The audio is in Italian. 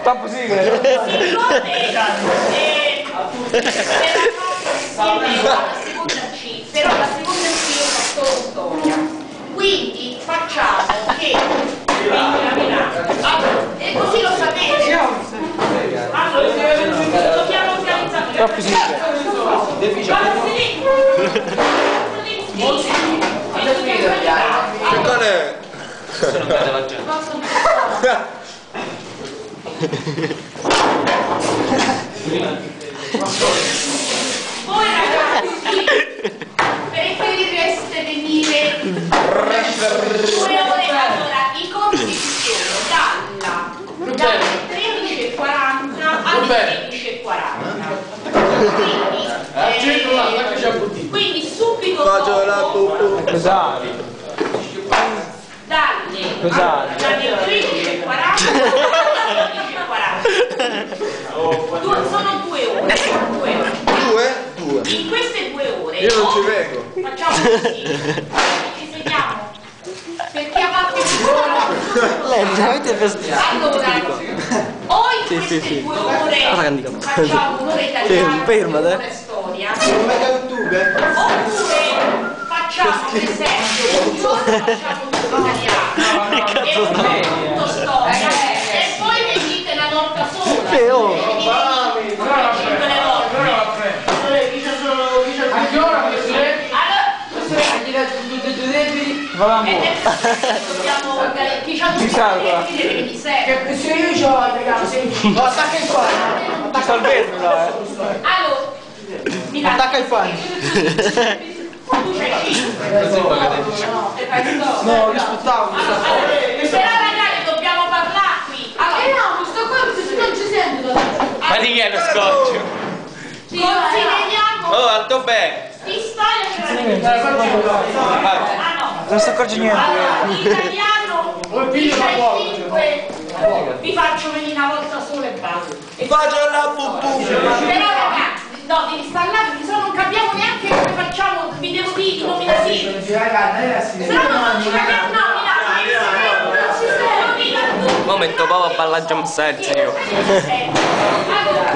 Top secret. Però la seconda C io ho fatto storia. Quindi facciamo che e così lo sapete. Allora, dobbiamo organizzare. Top secret. Qual è? Voi ragazzi preferireste venire 2 ore? Allora i compiti sono dalle 13:40 alle 16:40. Quindi subito dopo Pesati. dalle 13:40 alle 16:40. Sono 2 ore. Due? In queste 2 ore Io non ci vengo. facciamo così, ci sediamo perché a parte Lei veramente allora o in queste 2 ore facciamo un'ora italiana, un'ora storia, oppure facciamo per esempio un giorno facciamo tutto italiano e un giorno tutto storia e poi venite una volta sola tutte le volte. Anche ora professore? Dobbiamo chi c'ha tutti i debiti Che se io c'ho ragazzi, attacca il pane. Ti salvezzo là, allora Attacca il pane. tu c'hai 5 No, rispettavo questa cosa. però ragazzi dobbiamo parlare qui allora no, questo qua non ci sento. Ma di chi è lo scotch? consideriamo Oh, alto bene. di storia c'è la no Non sto accorgendo niente. allora italiano chi c'hai 5 vi faccio venire una volta sola e basta Faccio la pupù. però ragazzi no devi stare là perché sennò non capiamo neanche come facciamo vi devo dire i nominativi se no non ci capiamo no Momento, proprio a ballare jump set io. allora